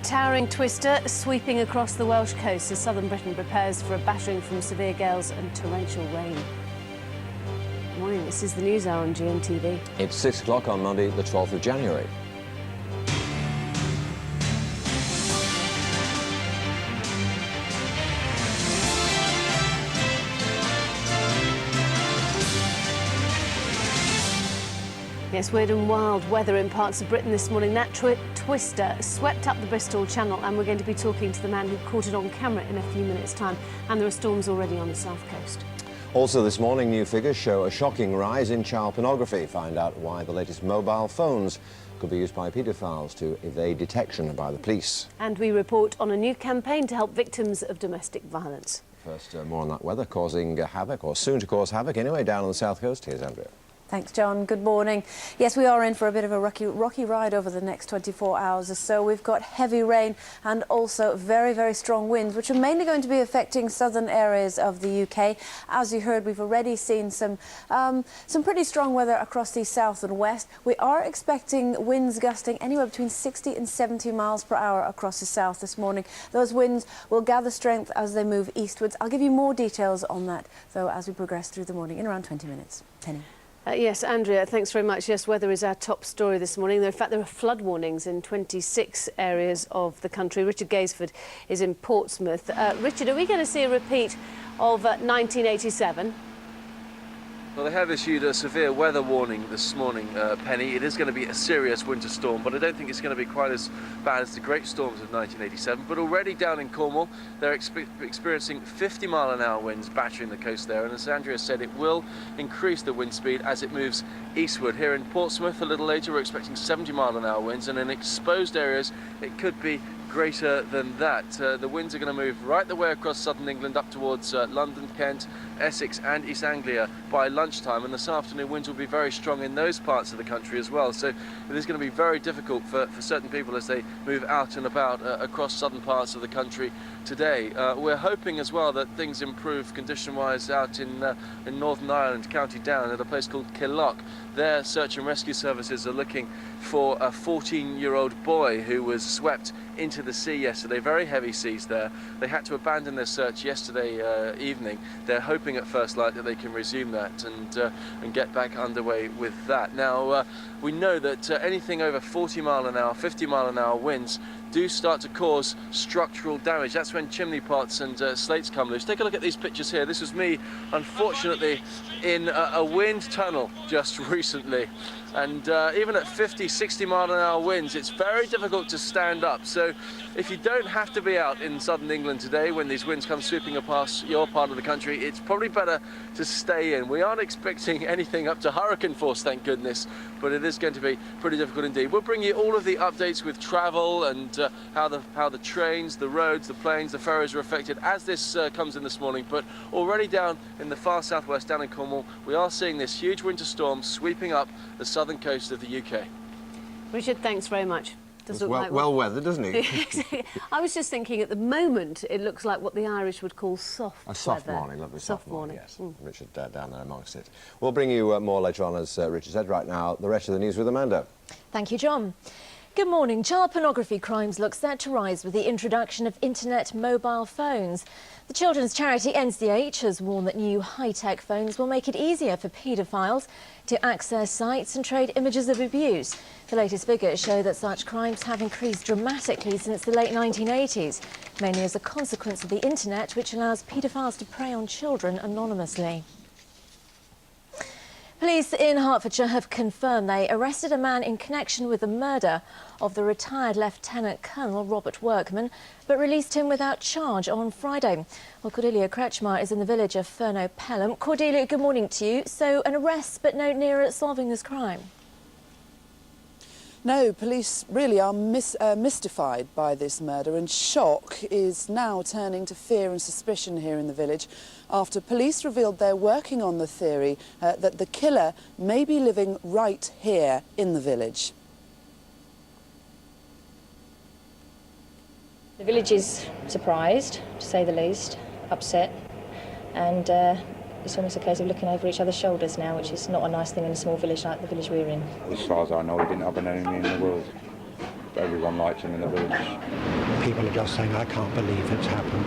towering twister sweeping across the Welsh coast as southern Britain prepares for a battering from severe gales and torrential rain. Good morning, this is the News Hour on GMTV. It's 6 o'clock on Monday, the 12th of January. Yes, weird and wild weather in parts of Britain this morning. That twister swept up the Bristol Channel, and we're going to be talking to the man who caught it on camera in a few minutes' time. And there are storms already on the south coast. Also this morning, new figures show a shocking rise in child pornography. Find out why the latest mobile phones could be used by paedophiles to evade detection by the police. And we report on a new campaign to help victims of domestic violence. First, more on that weather causing havoc, or soon to cause havoc anyway, down on the south coast. Here's Andrea. Thanks, John. Good morning. Yes, we are in for a bit of a rocky ride over the next 24 hours or so. We've got heavy rain and also very, very strong winds, which are mainly going to be affecting southern areas of the UK. As you heard, we've already seen some pretty strong weather across the south and west. We are expecting winds gusting anywhere between 60 and 70 miles per hour across the south this morning. Those winds will gather strength as they move eastwards. I'll give you more details on that, though, as we progress through the morning in around 20 minutes. Penny. Yes, Andrea, thanks very much. Yes, weather is our top story this morning. In fact, there are flood warnings in 26 areas of the country. Richard Gaisford is in Portsmouth. Richard, are we going to see a repeat of 1987? Well, they have issued a severe weather warning this morning, Penny. It is going to be a serious winter storm, but I don't think it's going to be quite as bad as the great storms of 1987. But already down in Cornwall, they're experiencing 50-mile-an-hour winds battering the coast there. And as Andrea said, it will increase the wind speed as it moves eastward. Here in Portsmouth, a little later, we're expecting 70-mile-an-hour winds, and in exposed areas, it could be greater than that. The winds are going to move right the way across southern England up towards London, Kent, Essex and East Anglia by lunchtime, and this afternoon winds will be very strong in those parts of the country as well, so it is going to be very difficult for certain people as they move out and about across southern parts of the country today. We're hoping as well that things improve condition-wise out in Northern Ireland, County Down, at a place called Killock. Their search and rescue services are looking for a 14-year-old boy who was swept into the sea yesterday. Very heavy seas there. They had to abandon their search yesterday evening. They're hoping at first light that they can resume that and get back underway with that. Now, we know that anything over 40-mile-an-hour, 50-mile-an-hour winds do start to cause structural damage. That's when chimney pots and slates come loose. Take a look at these pictures here. This was me, unfortunately, in a wind tunnel just recently. And even at 50, 60-mile-an-hour winds, it's very difficult to stand up. So if you don't have to be out in southern England today when these winds come sweeping past your part of the country, it's probably better to stay in. We aren't expecting anything up to hurricane force, thank goodness, but it is going to be pretty difficult indeed. We'll bring you all of the updates with travel and how the trains, the roads, the planes, the ferries are affected as this comes in this morning. But already down in the far southwest, down in Cornwall, we are seeing this huge winter storm sweeping up the southern coast of the UK. Richard, thanks very much. Does look like well weathered, doesn't he? I was just thinking, at the moment, it looks like what the Irish would call soft A soft weather. morning, lovely soft morning, yes. Mm. Richard down there amongst it. We'll bring you more later on, as Richard said. Right now, the rest of the news with Amanda. Thank you, John. Good morning. Child pornography crimes look set to rise with the introduction of internet mobile phones. The children's charity NCH has warned that new high-tech phones will make it easier for paedophiles to access sites and trade images of abuse. The latest figures show that such crimes have increased dramatically since the late 1980s, mainly as a consequence of the internet, which allows paedophiles to prey on children anonymously. Police in Hertfordshire have confirmed they arrested a man in connection with the murder of the retired Lieutenant Colonel Robert Workman, but released him without charge on Friday. Well, Cordelia Kretschmar is in the village of Furno Pelham. Cordelia, good morning to you. So, an arrest, but no nearer solving this crime? No, police really are mystified by this murder, and shock is now turning to fear and suspicion here in the village after police revealed they're working on the theory that the killer may be living right here in the village. The village is surprised, to say the least, upset, and it's almost a case of looking over each other's shoulders now, which is not a nice thing in a small village like the village we're in. As far as I know, he didn't have an enemy in the world. everyone liked him in the village. People are just saying, I can't believe it's happened.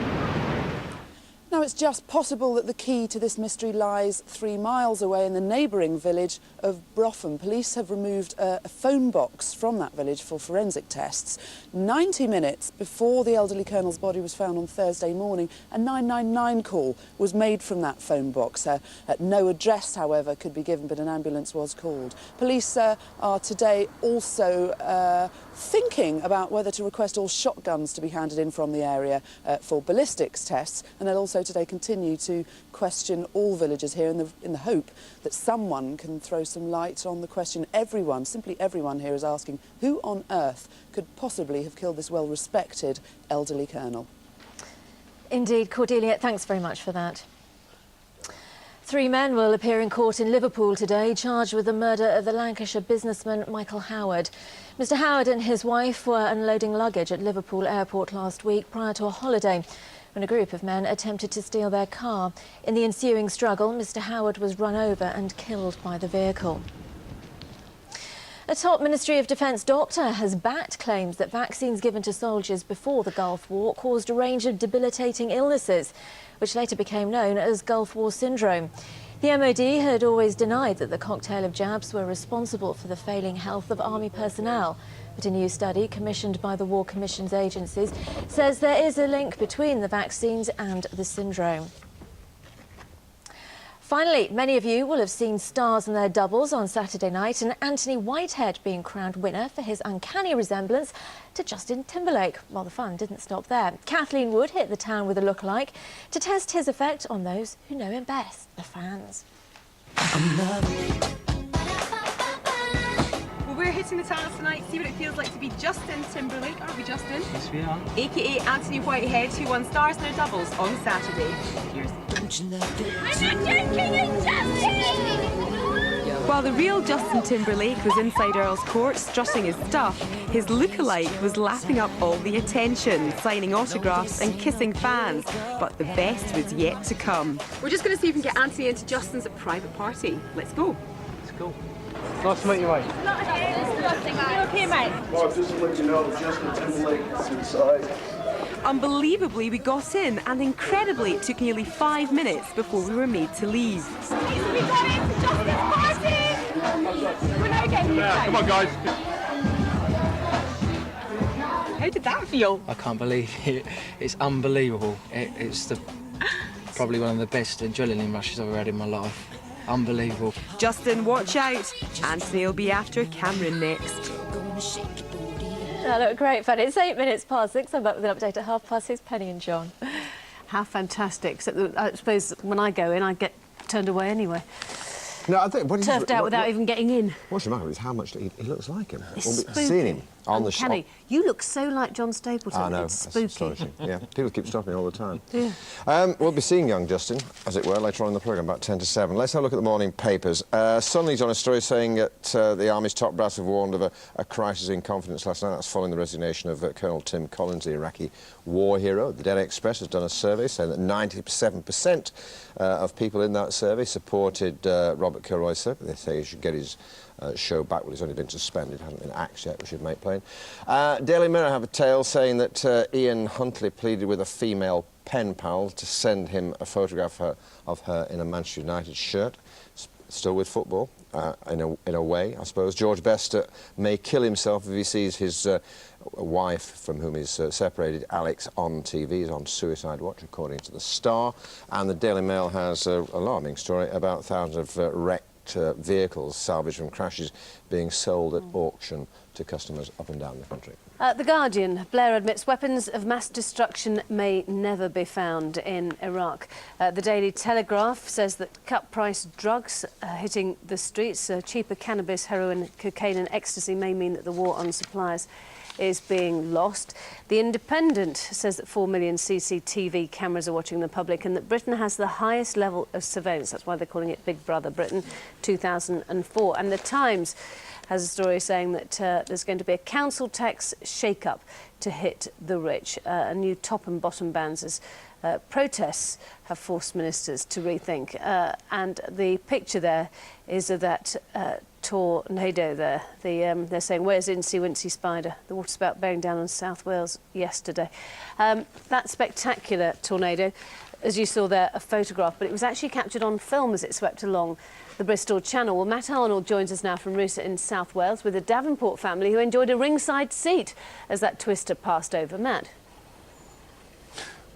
Now, it's just possible that the key to this mystery lies 3 miles away in the neighbouring village of Bropham. Police have removed a phone box from that village for forensic tests. 90 minutes before the elderly colonel's body was found on Thursday morning, a 999 call was made from that phone box. No address, however, could be given, but an ambulance was called. Police are today also thinking about whether to request all shotguns to be handed in from the area for ballistics tests, and they'll also today continue to question all villagers here in the hope that someone can throw some light on the question everyone, simply everyone here is asking, who on earth could possibly have killed this well-respected elderly colonel? Indeed, Cordelia, thanks very much for that. 3 men will appear in court in Liverpool today, charged with the murder of the Lancashire businessman Michael Howard. Mr Howard and his wife were unloading luggage at Liverpool airport last week prior to a holiday when a group of men attempted to steal their car. In the ensuing struggle, Mr Howard was run over and killed by the vehicle. A top Ministry of Defence doctor has backed claims that vaccines given to soldiers before the Gulf War caused a range of debilitating illnesses, which later became known as Gulf War syndrome. The MOD had always denied that the cocktail of jabs were responsible for the failing health of army personnel. But a new study commissioned by the War Commission's agencies says there is a link between the vaccines and the syndrome. Finally, many of you will have seen stars and their doubles on Saturday night, and Anthony Whitehead being crowned winner for his uncanny resemblance to Justin Timberlake. Well, the fun didn't stop there. Kathleen Wood hit the town with a lookalike to test his effect on those who know him best, the fans. Well, we're hitting the town tonight to see what it feels like to be Justin Timberlake, aren't we, Justin? Yes, we are. AKA Anthony Whitehead, who won stars in their doubles on Saturday. Cheers. I'm not joking, it's Justin! While the real Justin Timberlake was inside Earl's Court strutting his stuff, his lookalike was lapping up all the attention, signing autographs and kissing fans. But the best was yet to come. We're just going to see if we can get Anthony into Justin's private party. Let's go. Let's go. Nice to meet you, mate. You okay, mate? Well, just to let you know, Justin Timberlake is inside. Unbelievably, we got in, and incredibly, it took nearly 5 minutes before we were made to leave. We got into Justin's party! We're now getting Yeah, come on, guys. How did that feel? I can't believe it. It's unbelievable. It's probably one of the best adrenaline rushes I've ever had in my life. Unbelievable. Justin, watch out. Anthony will be after Cameron next. That looked great fun. It's 8 minutes past 6. I'm back with an update at 6:30. Penny and John. How fantastic. Except that I suppose when I go in, I get turned away anyway. No, I think what Turfed out without even getting in. What's the matter is how much he looks like him. It's Well, spooky. seen him on the Uncanny. You look so like John Stapleton. I know, It's that's spooky. astonishing. Yeah, people keep stopping all the time. Yeah. We'll be seeing young Justin, as it were, later on in the programme, about 10 to 7. Let's have a look at the morning papers. Sunley's on a story saying that the Army's top brass have warned of a crisis in confidence last night. That's following the resignation of Colonel Tim Collins, the Iraqi war hero. The Daily Express has done a survey saying that 97% of people in that survey supported Robert Kilroy's survey. They say he should get his show back. Well, he's only been suspended, hasn't been axed yet, we should make plain. Daily Mirror have a tale saying that Ian Huntley pleaded with a female pen pal to send him a photograph of her in a Manchester United shirt. Still with football, in a way, I suppose. George Best may kill himself if he sees his wife, from whom he's separated, Alex, on TV. He's on suicide watch, according to The Star. And the Daily Mail has an alarming story about thousands of wrecked vehicles salvaged from crashes being sold at auction to customers up and down the country. The Guardian, Blair admits weapons of mass destruction may never be found in Iraq. The Daily Telegraph says that cut-price drugs hitting the streets, cheaper cannabis, heroin, cocaine and ecstasy may mean that the war on supplies is being lost. The Independent says that 4 million CCTV cameras are watching the public and that Britain has the highest level of surveillance. That's why they're calling it Big Brother Britain 2004. And The Times has a story saying that there's going to be a council tax shake-up to hit the rich. A new top and bottom bands protests have forced ministers to rethink. And the picture there is of that tornado there. They're saying, where's Incy Wincy Spider? The waterspout bearing down on South Wales yesterday. That spectacular tornado, as you saw there, a photograph, but it was actually captured on film as it swept along the Bristol Channel. Well, Matt Arnold joins us now from Roosa in South Wales with a Davenport family who enjoyed a ringside seat as that twister passed over. Matt.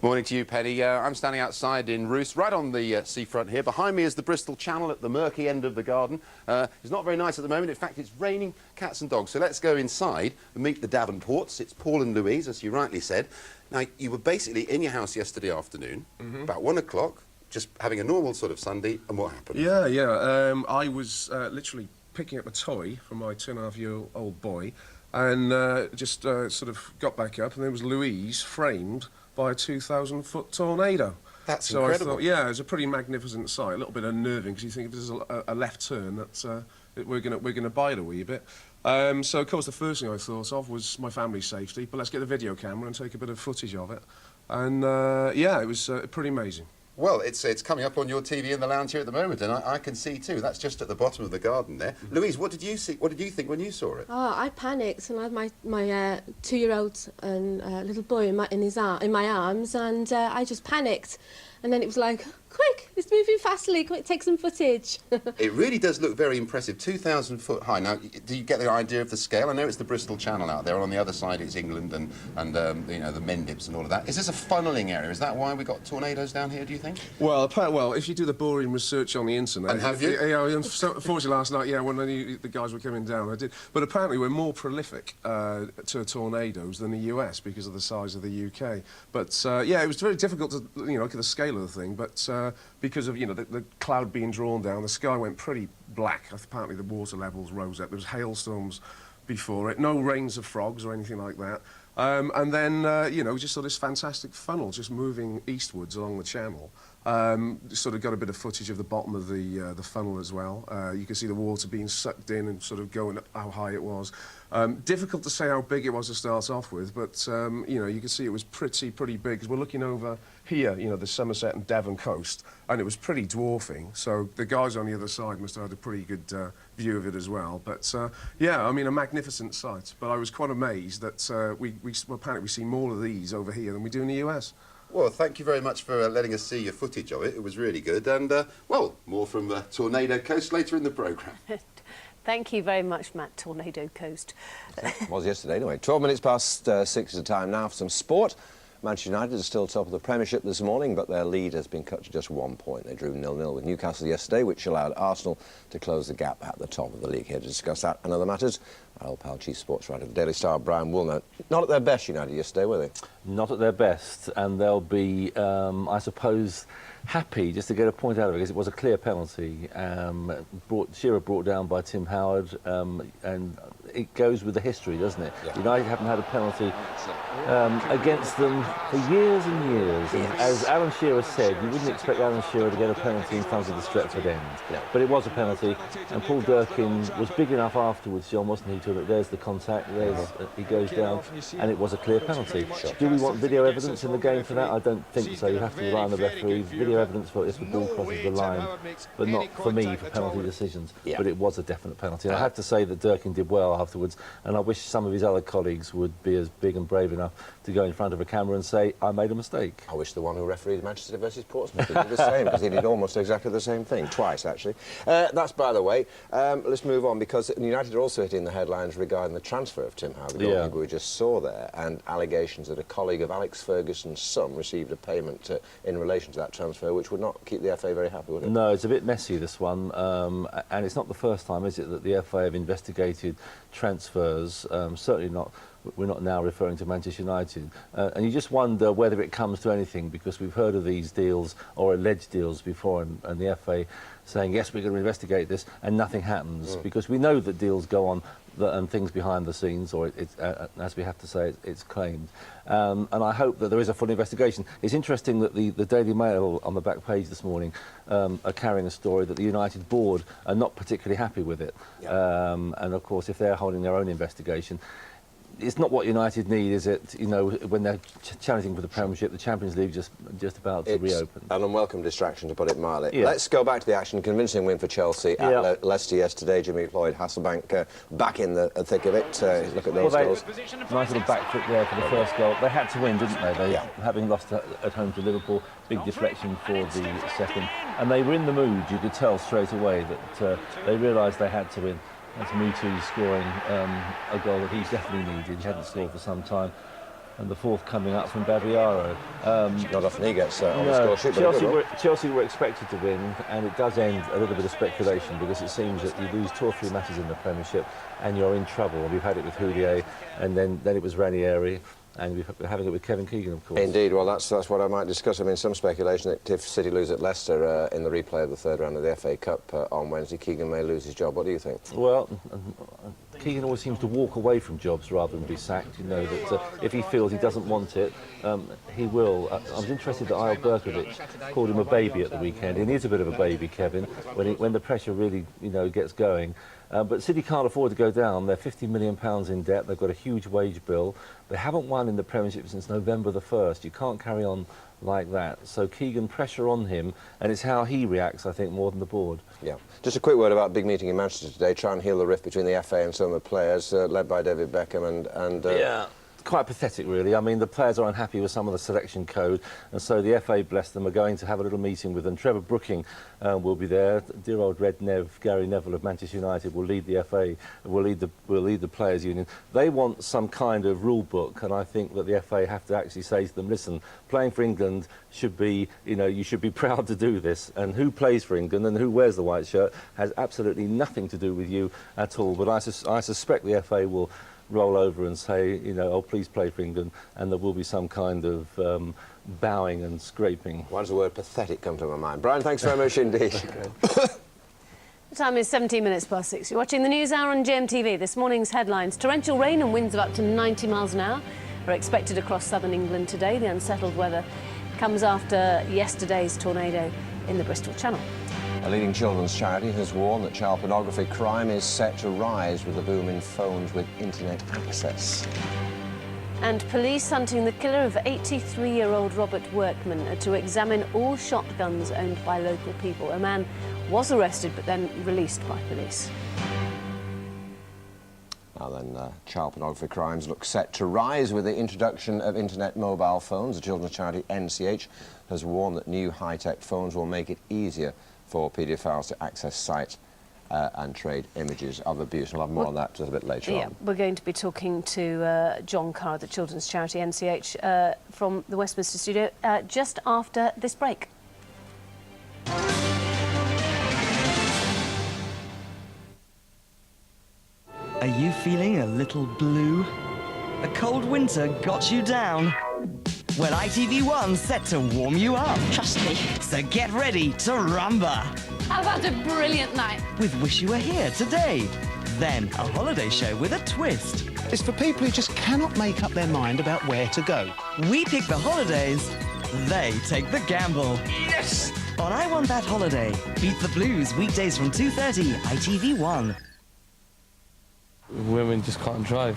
Morning to you, Penny. I'm standing outside in Roost, right on the seafront here. Behind me is the Bristol Channel at the murky end of the garden. It's not very nice at the moment. In fact, it's raining cats and dogs. So let's go inside and meet the Davenports. It's Paul and Louise, as you rightly said. Now, you were basically in your house yesterday afternoon, about 1 o'clock, just having a normal sort of Sunday, and what happened? Yeah. I was literally picking up a toy from my 2.5-year-old boy, and just sort of got back up, and there was Louise framed by a 2,000-foot tornado. That's so incredible. I thought, yeah, it was a pretty magnificent sight. A little bit unnerving because you think if there's a left turn, that's we're gonna bite a wee bit. So of course the first thing I thought of was my family's safety. But let's get the video camera and take a bit of footage of it. And yeah, it was pretty amazing. Well, it's coming up on your TV in the lounge here at the moment, and I can see too. That's just at the bottom of the garden there. Louise, what did you see? What did you think when you saw it? Oh, I panicked, and I had my 2-year-old and little boy in my arms, and I just panicked. And then it was like, quick, it's moving fastly, quick, take some footage. It really does look very impressive, 2,000 foot high. Now, do you get the idea of the scale? I know it's the Bristol Channel out there, on the other side it's England and you know, the Mendips and all of that. Is this a funneling area? Is that why we got tornadoes down here, do you think? Well, if you do the boring research on the internet... And have you? Yeah, unfortunately last night, yeah, when I knew the guys were coming down, I did. But apparently we're more prolific to tornadoes than the US because of the size of the UK. But, yeah, it was very difficult to, you know, look at the scale of the thing, but because of, you know, the cloud being drawn down, the sky went pretty black. Apparently the water levels rose up. There was hailstorms before it, no rains of frogs or anything like that. And then, you know, just saw this fantastic funnel just moving eastwards along the channel. Sort of got a bit of footage of the bottom of the funnel as well. You can see the water being sucked in and sort of going up how high it was. Difficult to say how big it was to start off with, but you know, you can see it was pretty big, because we're looking over here, you know, the Somerset and Devon coast, and it was pretty dwarfing. So the guys on the other side must have had a pretty good view of it as well. But yeah, I mean, a magnificent sight. But I was quite amazed that apparently we see more of these over here than we do in the US. Well, thank you very much for letting us see your footage of it. It was really good. And, well, more from the Tornado Coast later in the programme. Thank you very much, Matt, Tornado Coast. It was yesterday anyway. 12 minutes past 6 is the time now for some sport. Manchester United is still top of the Premiership this morning, but their lead has been cut to just 1 point. They drew 0-0 with Newcastle yesterday, which allowed Arsenal to close the gap at the top of the league. Here to discuss that and other matters, our old pal, chief sports writer of the Daily Star, Brian Woolner. Not at their best, United, yesterday, were they? Not at their best, and they'll be, I suppose, happy just to get a point out of it, because it was a clear penalty. Shearer brought down by Tim Howard, and it goes with the history, doesn't it? Yeah. United haven't had a penalty against them for years and years. And as Alan Shearer said, you wouldn't expect Alan Shearer to get a penalty in front of the Stretford end. Yeah. But it was a penalty, and Paul Durkin was big enough afterwards, John, wasn't he, to that there's the contact, he goes down, and it was a clear penalty. Sure. Do we want video evidence in the game for that? I don't think so. You have to rely on the referee. Video evidence for if the ball crosses the line, but not for me for penalty decisions. Yeah. But it was a definite penalty. I have to say that Durkin did well afterwards, and I wish some of his other colleagues would be as big and brave enough to go in front of a camera and say, I made a mistake. I wish the one who refereed Manchester versus Portsmouth did the same, because he did almost exactly the same thing, twice actually. That's by the way. Let's move on, because United are also hitting the headlines regarding the transfer of Tim Howard, who we just saw there, and allegations that a colleague of Alex Ferguson's son received a payment in relation to that transfer, which would not keep the FA very happy, would it? No, it's a bit messy, this one, and it's not the first time, is it, that the FA have investigated transfers. Certainly not. We're not now referring to Manchester United. And you just wonder whether it comes to anything, because we've heard of these deals, or alleged deals before, and the FA saying, yes, we're going to investigate this, and nothing happens, because we know that deals go on and things behind the scenes, or as we have to say, it's claimed. And I hope that there is a full investigation. It's interesting that the Daily Mail on the back page this morning are carrying a story that the United board are not particularly happy with it. Yeah. And of course, if they're holding their own investigation, it's not what United need, is it? You know, when they're challenging for the Premiership, the Champions League just about to reopen. An unwelcome distraction, to put it mildly. Yeah. Let's go back to the action. Convincing win for Chelsea at Leicester yesterday. Jimmy Floyd Hasselbank back in the thick of it. Look at those goals. Nice little back foot there for the first goal. They had to win, didn't they? Having lost at home to Liverpool, big deflection for the second. And they were in the mood, you could tell straight away that they realised they had to win. That's Mutu scoring a goal that he's definitely needed. He hadn't scored for some time. And the fourth coming up from Babiaro. Not often he gets on the score sheet. Chelsea were expected to win, and it does end a little bit of speculation because it seems that you lose 2 or 3 matches in the Premiership and you're in trouble. We've had it with Houllier, and then it was Ranieri. And we're having it with Kevin Keegan, of course. Indeed. Well, that's what I might discuss. I mean, some speculation that if City lose at Leicester in the replay of the third round of the FA Cup on Wednesday, Keegan may lose his job. What do you think? Well, Keegan always seems to walk away from jobs rather than be sacked. You know that if he feels he doesn't want it, he will. I was interested that Isle Berkovic called him a baby at the weekend. He is a bit of a baby, Kevin, when the pressure really, gets going. But City can't afford to go down. They're £50 million in debt. They've got a huge wage bill. They haven't won in the Premiership since November the 1st. You can't carry on like that. So Keegan, pressure on him, and it's how he reacts, I think, more than the board. Yeah. Just a quick word about a big meeting in Manchester today. Try and heal the rift between the FA and some of the players, led by David Beckham and yeah. Quite pathetic, really. I mean, the players are unhappy with some of the selection code, and so the FA, bless them, are going to have a little meeting with them. Trevor Brooking will be there. Dear old Red Nev, Gary Neville of Manchester United, will lead the FA, will lead the players' union. They want some kind of rule book, and I think that the FA have to actually say to them, listen, playing for England should be, you should be proud to do this, and who plays for England and who wears the white shirt has absolutely nothing to do with you at all. But I suspect the FA will roll over and say, oh, please play for England, and there will be some kind of bowing and scraping. Why does the word pathetic come to my mind? Brian, thanks very much indeed. The time is 17 minutes past 6. You're watching the News Hour on GMTV. This morning's headlines: torrential rain and winds of up to 90 miles an hour are expected across southern England today. The unsettled weather comes after yesterday's tornado in the Bristol Channel. A leading children's charity has warned that child pornography crime is set to rise with the boom in phones with internet access. And police hunting the killer of 83-year-old Robert Workman to examine all shotguns owned by local people. A man was arrested but then released by police. Now then, child pornography crimes look set to rise with the introduction of internet mobile phones. The children's charity NCH has warned that new high-tech phones will make it easier for paedophiles to access sites and trade images of abuse. We'll have more on that just a bit later on. We're going to be talking to John Carr, the children's charity NCH, from the Westminster studio just after this break. Are you feeling a little blue? A cold winter got you down? Well, ITV1's set to warm you up. Trust me. So get ready to rumba. How about a brilliant night? With Wish You Were Here today. Then a holiday show with a twist. It's for people who just cannot make up their mind about where to go. We pick the holidays. They take the gamble. Yes! On I Want That Holiday. Beat the Blues weekdays from 2:30, ITV1. Women just can't drive,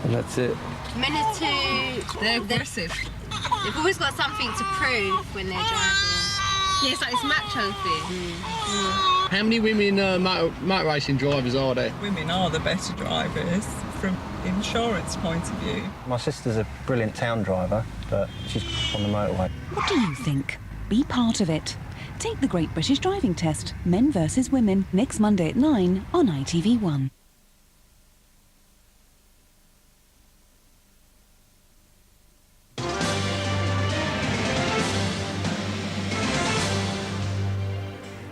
and that's it. Men are they're aggressive. They've always got something to prove when they're driving. Yeah, it's like this macho thing. How many women motor racing drivers are there? Women are the better drivers from insurance point of view. My sister's a brilliant town driver, but she's on the motorway. What do you think? Be part of it. Take the Great British Driving Test, Men versus Women, next Monday at 9 on ITV1.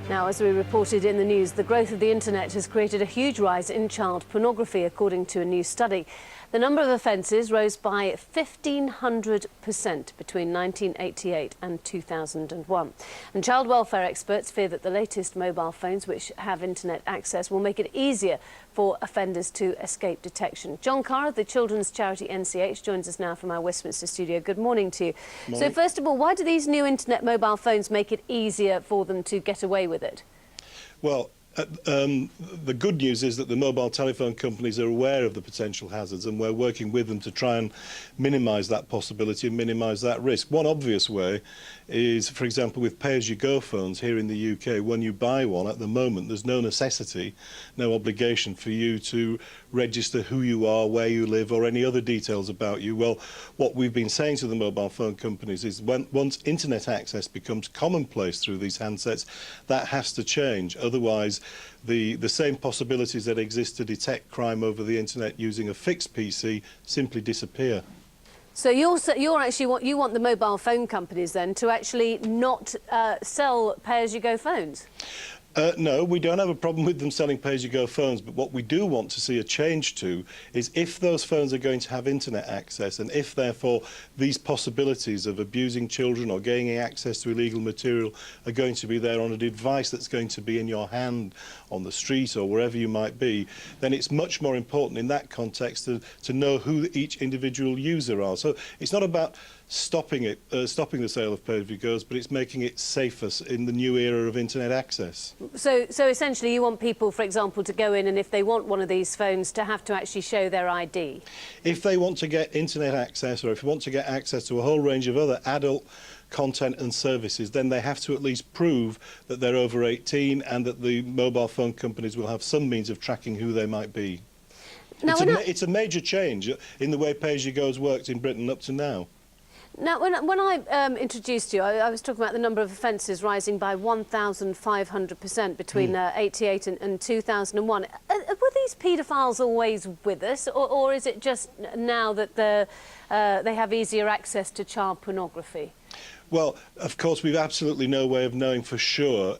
Now, as we reported in the news, the growth of the internet has created a huge rise in child pornography, according to a new study. The number of offences rose by 1,500% between 1988 and 2001. And child welfare experts fear that the latest mobile phones, which have internet access, will make it easier for offenders to escape detection. John Carr of the children's charity NCH joins us now from our Westminster studio. Good morning to you. Morning. So first of all, why do these new internet mobile phones make it easier for them to get away with it? Well, the good news is that the mobile telephone companies are aware of the potential hazards, and we're working with them to try and minimise that possibility and minimise that risk. One obvious way is, for example, with pay-as-you-go phones here in the UK. When you buy one, at the moment, there's no necessity, no obligation for you to register who you are, where you live, or any other details about you. Well, what we've been saying to the mobile phone companies is once internet access becomes commonplace through these handsets, that has to change. Otherwise, the same possibilities that exist to detect crime over the internet using a fixed PC simply disappear. So you want the mobile phone companies then to actually not sell pay-as-you-go phones? No, we don't have a problem with them selling pay-as-you-go phones, but what we do want to see a change to is if those phones are going to have internet access, and if therefore these possibilities of abusing children or gaining access to illegal material are going to be there on a device that's going to be in your hand on the street or wherever you might be, then it's much more important in that context to know who each individual user are. So it's not about stopping the sale of pay-as-you-goes, but it's making it safer in the new era of internet access. So essentially you want people, for example, to go in and if they want one of these phones to have to actually show their ID? If they want to get internet access, or if they want to get access to a whole range of other adult content and services, then they have to at least prove that they're over 18 and that the mobile phone companies will have some means of tracking who they might be. Now, it's a major change in the way pay-as-you-go's worked in Britain up to now. Now, when I introduced you, I was talking about the number of offences rising by 1,500% between 88 and 2001. Were these paedophiles always with us, or is it just now that they have easier access to child pornography? Well, of course, we've absolutely no way of knowing for sure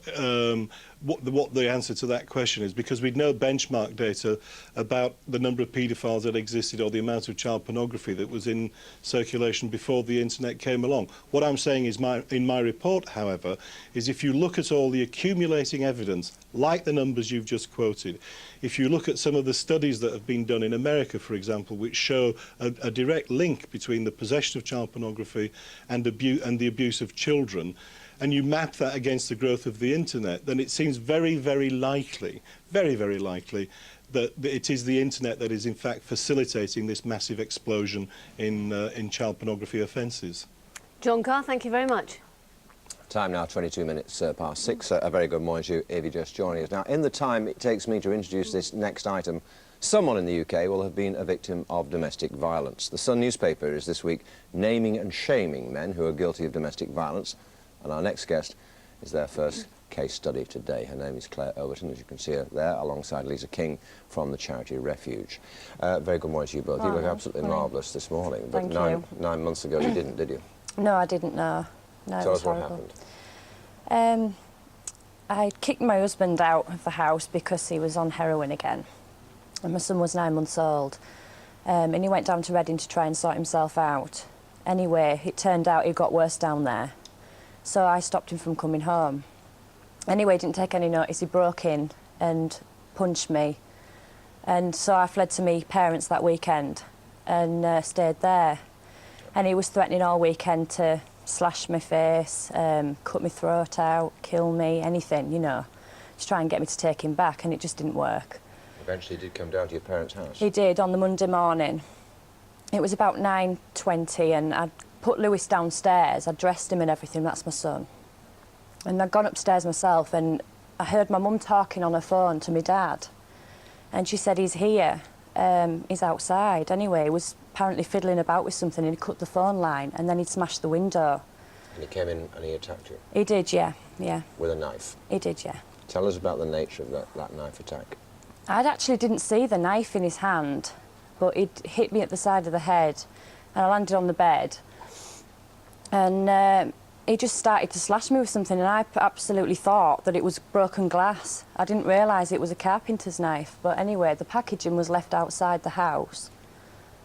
what the answer to that question is, because we'd no benchmark data about the number of paedophiles that existed or the amount of child pornography that was in circulation before the internet came along. What I'm saying is, in my report, however, is if you look at all the accumulating evidence, like the numbers you've just quoted, if you look at some of the studies that have been done in America, for example, which show a direct link between the possession of child pornography and the abuse of children, and you map that against the growth of the internet, then it seems very, very likely, very, very likely, that it is the internet that is in fact facilitating this massive explosion in child pornography offences. John Carr, thank you very much. Time now, 22 minutes past 6. A very good morning to you if you're just joining us. Now, in the time it takes me to introduce this next item, someone in the UK will have been a victim of domestic violence. The Sun newspaper is this week naming and shaming men who are guilty of domestic violence, and our next guest is their first case study today. Her name is Claire Overton, as you can see her there, alongside Lisa King from the charity Refuge. Very good morning to you both. You look absolutely marvellous this morning, but nine months ago you didn't, did you? No, I didn't, no. No, Tell it us was what horrible. happened. I kicked my husband out of the house because he was on heroin again. And my son was 9 months old. And he went down to Reading to try and sort himself out. Anyway, it turned out he got worse down there. So I stopped him from coming home. Anyway, he didn't take any notice. He broke in and punched me. And so I fled to my parents that weekend and stayed there. And he was threatening all weekend to slash my face, cut my throat out, kill me, anything, you know, to try and get me to take him back, and it just didn't work. Eventually he did come down to your parents' house? He did, on the Monday morning. It was about 9:20, and I'd put Lewis downstairs, I'd dressed him and everything, that's my son. And I'd gone upstairs myself, and I heard my mum talking on her phone to my dad. And she said, he's here, he's outside. Anyway, he was apparently fiddling about with something, and he cut the phone line, and then he'd smashed the window. And he came in and he attacked you? He did, yeah, yeah. With a knife? He did, yeah. Tell us about the nature of that knife attack. I actually didn't see the knife in his hand, but it hit me at the side of the head, and I landed on the bed. And he just started to slash me with something, and I absolutely thought that it was broken glass. I didn't realise it was a carpenter's knife, but anyway, the packaging was left outside the house,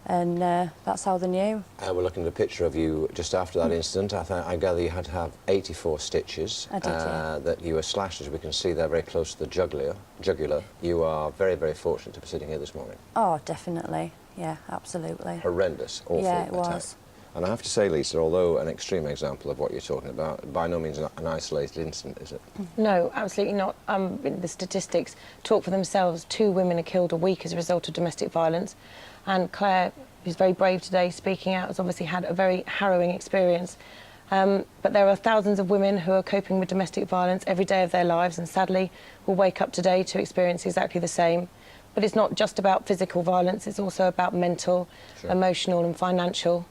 and that's how they knew. We're looking at a picture of you just after that incident. I gather you had to have 84 stitches. I did, yeah. That you were slashed, as we can see there, very close to the jugular. You are very, very fortunate to be sitting here this morning. Oh, definitely. Yeah, absolutely. Horrendous, awful yeah, it attack. was. And I have to say, Lisa, although an extreme example of what you're talking about, by no means an isolated incident, is it? No, absolutely not. The statistics talk for themselves. 2 women are killed a week as a result of domestic violence. And Claire, who's very brave today, speaking out, has obviously had a very harrowing experience. But there are thousands of women who are coping with domestic violence every day of their lives and sadly will wake up today to experience exactly the same. But it's not just about physical violence, it's also about mental, emotional and financial.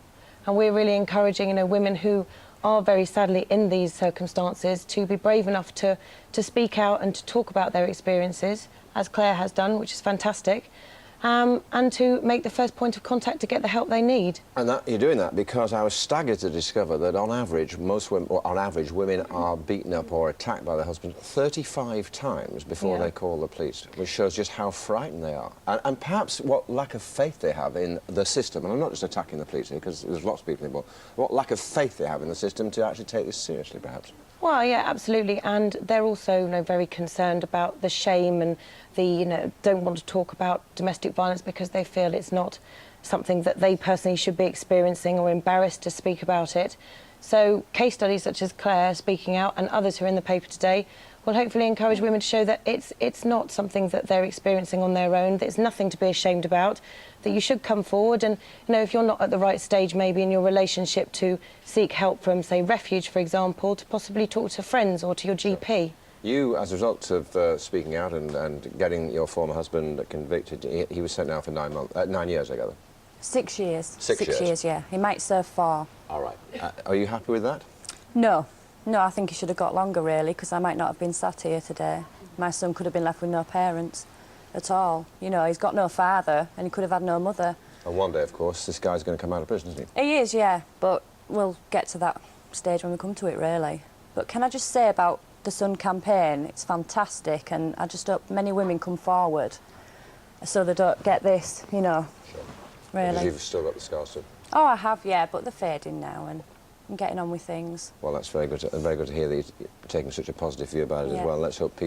And we're really encouraging, women who are very sadly in these circumstances to be brave enough to speak out and to talk about their experiences, as Claire has done, which is fantastic. And to make the first point of contact to get the help they need. And you're doing that because I was staggered to discover that on average, women are beaten up or attacked by their husbands 35 times before they call the police, which shows just how frightened they are. And perhaps what lack of faith they have in the system. And I'm not just attacking the police here, because there's lots of people involved. What lack of faith they have in the system to actually take this seriously, perhaps. Well, yeah, absolutely. And they're also, very concerned about the shame and the, don't want to talk about domestic violence because they feel it's not something that they personally should be experiencing or embarrassed to speak about it. So case studies such as Claire speaking out and others who are in the paper today will hopefully encourage women to show that it's not something that they're experiencing on their own, there's nothing to be ashamed about, that you should come forward and, if you're not at the right stage maybe in your relationship to seek help from, say, refuge, for example, to possibly talk to friends or to your GP. You, as a result of speaking out and getting your former husband convicted, he was sent now for 9 years, I gather. 6 years. 6 years? 6 years, yeah. He might serve 4. All right. Are you happy with that? No. No, I think he should have got longer, really, because I might not have been sat here today. My son could have been left with no parents at all. He's got no father and he could have had no mother. And one day, of course, this guy's going to come out of prison, isn't he? He is, yeah, but we'll get to that stage when we come to it, really. But can I just say about the Sun campaign, it's fantastic, and I just hope many women come forward so they don't get this, really. Because you've still got the scars too. Oh, I have, yeah, but they're fading now and I'm getting on with things. Well, that's very good to hear that you're taking such a positive view about it as well. Let's hope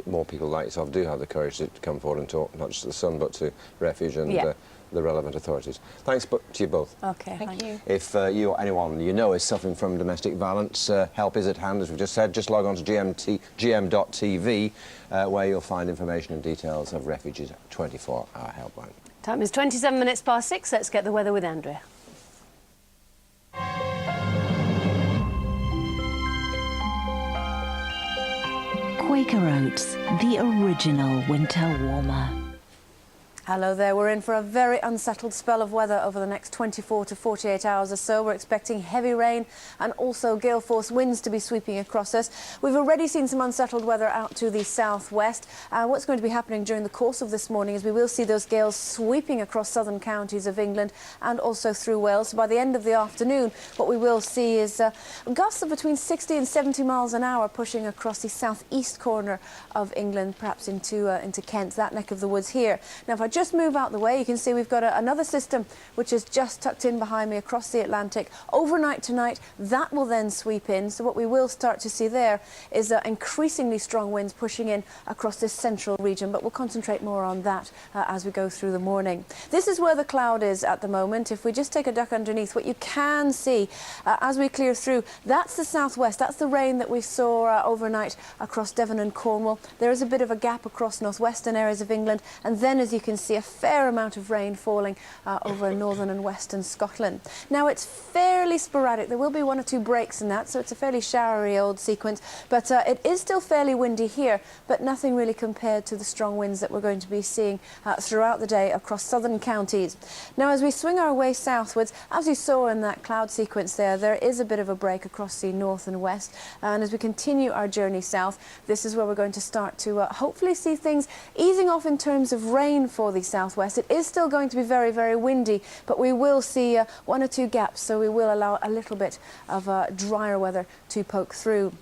more people like yourself do have the courage to come forward and talk, not just to the Sun, but to Refuge and the relevant authorities. Thanks to you both. OK, thank you. If you or anyone you know is suffering from domestic violence, help is at hand, as we've just said. Just log on to gm.tv, where you'll find information and details of Refuge's 24-hour helpline. Time is 27 minutes past 6. Let's get the weather with Andrea. Quaker Oats, the original winter warmer. Hello there. We're in for a very unsettled spell of weather over the next 24 to 48 hours or so. We're expecting heavy rain and also gale force winds to be sweeping across us. We've already seen some unsettled weather out to the southwest. What's going to be happening during the course of this morning is we will see those gales sweeping across southern counties of England and also through Wales. So by the end of the afternoon, what we will see is gusts of between 60 and 70 miles an hour pushing across the southeast corner of England, perhaps into Kent, that neck of the woods here. Now, if I just move out the way, you can see we've got another system which is just tucked in behind me across the Atlantic. Overnight tonight, that will then sweep in. So what we will start to see there is increasingly strong winds pushing in across this central region, but we'll concentrate more on that as we go through the morning. This is where the cloud is at the moment. If we just take a duck underneath, what you can see as we clear through, that's the southwest. That's the rain that we saw overnight across Devon and Cornwall. There is a bit of a gap across northwestern areas of England, and then, as you can see, a fair amount of rain falling over northern and western Scotland. Now, it's fairly sporadic. There will be 1 or 2 breaks in that, so it's a fairly showery old sequence, but it is still fairly windy here, but nothing really compared to the strong winds that we're going to be seeing throughout the day across southern counties. Now, as we swing our way southwards, as you saw in that cloud sequence there is a bit of a break across the north and west, and as we continue our journey south, this is where we're going to start to hopefully see things easing off in terms of rain for the southwest. It is still going to be very, very windy, but we will see 1 or 2 gaps, so we will allow a little bit of drier weather to poke through.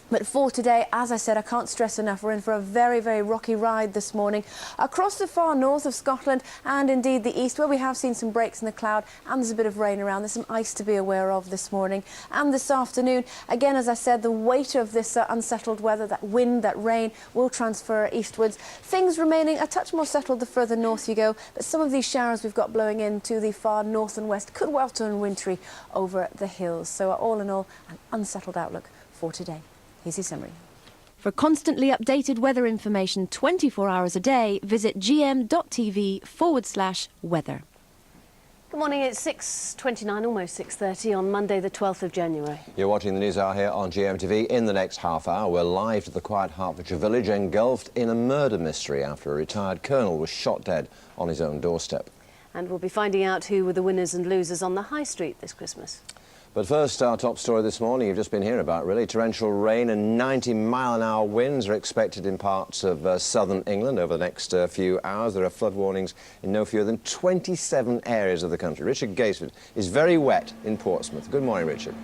But for today, as I said, I can't stress enough, we're in for a very, very rocky ride this morning across the far north of Scotland and indeed the east, where we have seen some breaks in the cloud and there's a bit of rain around. There's some ice to be aware of this morning and this afternoon. Again, as I said, the weight of this unsettled weather, that wind, that rain, will transfer eastwards. Things remaining a touch more settled the further north you go, but some of these showers we've got blowing into the far north and west could well turn wintry over the hills. So all in all, an unsettled outlook for today. Here's your summary. For constantly updated weather information 24 hours a day, visit gm.tv/weather. Good morning, it's 6:29, almost 6:30 on Monday the 12th of January. You're watching the news hour here on GMTV. In the next half hour, we're live to the quiet Hertfordshire village engulfed in a murder mystery after a retired colonel was shot dead on his own doorstep. And we'll be finding out who were the winners and losers on the high street this Christmas. But first, our top story this morning you've just been hearing about, really. Torrential rain and 90-mile-an-hour winds are expected in parts of southern England over the next few hours. There are flood warnings in no fewer than 27 areas of the country. Richard Gaisford is very wet in Portsmouth. Good morning, Richard.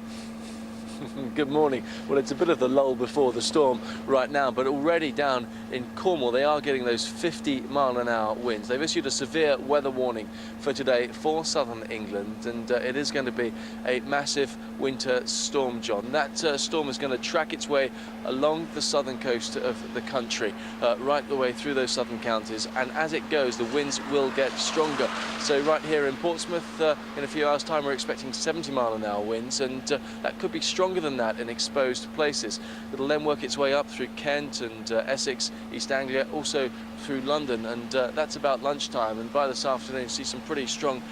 Good morning. Well, it's a bit of the lull before the storm right now, but already down in Cornwall they are getting those 50-mile-an-hour winds. They've issued a severe weather warning for today for southern England, and it is going to be a massive winter storm, John. That storm is going to track its way along the southern coast of the country, right the way through those southern counties, and as it goes the winds will get stronger. So right here in Portsmouth, in a few hours' time we're expecting 70-mile-an-hour winds, and that could be stronger than that in exposed places. It'll then work its way up through Kent and Essex, East Anglia, also through London, and that's about lunchtime, and by this afternoon see some pretty strong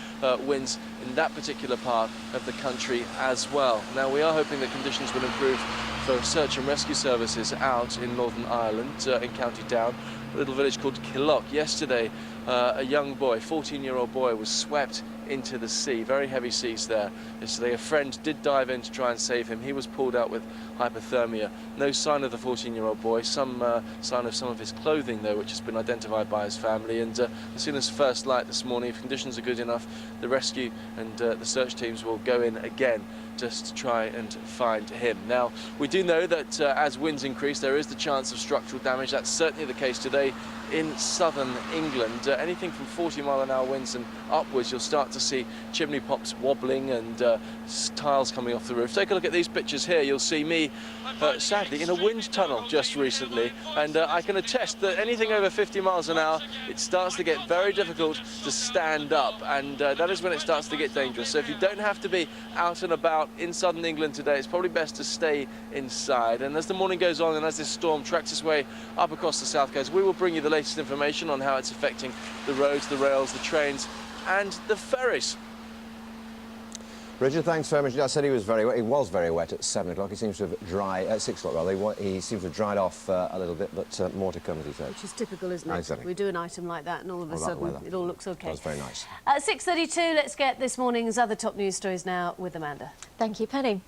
winds in that particular part of the country as well. Now we are hoping that conditions will improve for search and rescue services out in Northern Ireland, in County Down, a little village called Killock. Yesterday a young boy, 14-year-old boy, was swept into the sea, very heavy seas there. Yesterday a friend did dive in to try and save him. He was pulled out with hypothermia. No sign of the 14-year-old boy, some sign of some of his clothing though, which has been identified by his family, and as soon as first light this morning, if conditions are good enough, the rescue and the search teams will go in again just to try and find him. Now we do know that as winds increase there is the chance of structural damage. That's certainly the case today in southern England. Anything from 40-mile-an-hour winds and upwards, you'll start to see chimney pots wobbling and tiles coming off the roof. Take a look at these pictures here. You'll see me sadly in a wind tunnel just recently, and I can attest that anything over 50 miles an hour it starts to get very difficult to stand up, and that is when it starts to get dangerous. So if you don't have to be out and about in southern England today, it's probably best to stay inside. And as the morning goes on and as this storm tracks its way up across the south coast, we will bring you the latest information on how it's affecting the roads, the rails, the trains and the ferries. Richard, thanks very much. I said he was very wet. He was very wet at 7 o'clock. He seems to have dried at 6 o'clock rather. He seems to have dried off a little bit, but more to come, as he said. Which is typical, isn't it? Exactly. We do an item like that and all of a sudden it all looks okay. That was very nice. At 6:32, let's get this morning's other top news stories now with Amanda. Thank you, Penny.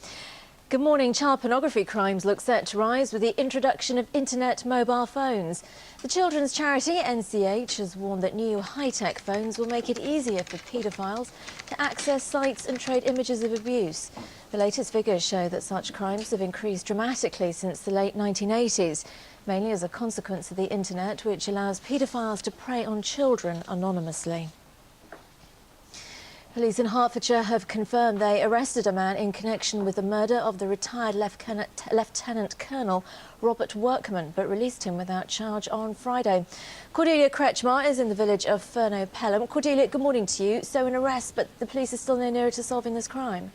Good morning. Child pornography crimes look set to rise with the introduction of internet mobile phones. The children's charity NCH has warned that new high-tech phones will make it easier for paedophiles to access sites and trade images of abuse. The latest figures show that such crimes have increased dramatically since the late 1980s, mainly as a consequence of the internet, which allows paedophiles to prey on children anonymously. Police in Hertfordshire have confirmed they arrested a man in connection with the murder of the retired Lieutenant Colonel Robert Workman, but released him without charge on Friday. Cordelia Kretschmar is in the village of Furno Pelham. Cordelia, good morning to you. So an arrest, but the police are still no nearer to solving this crime.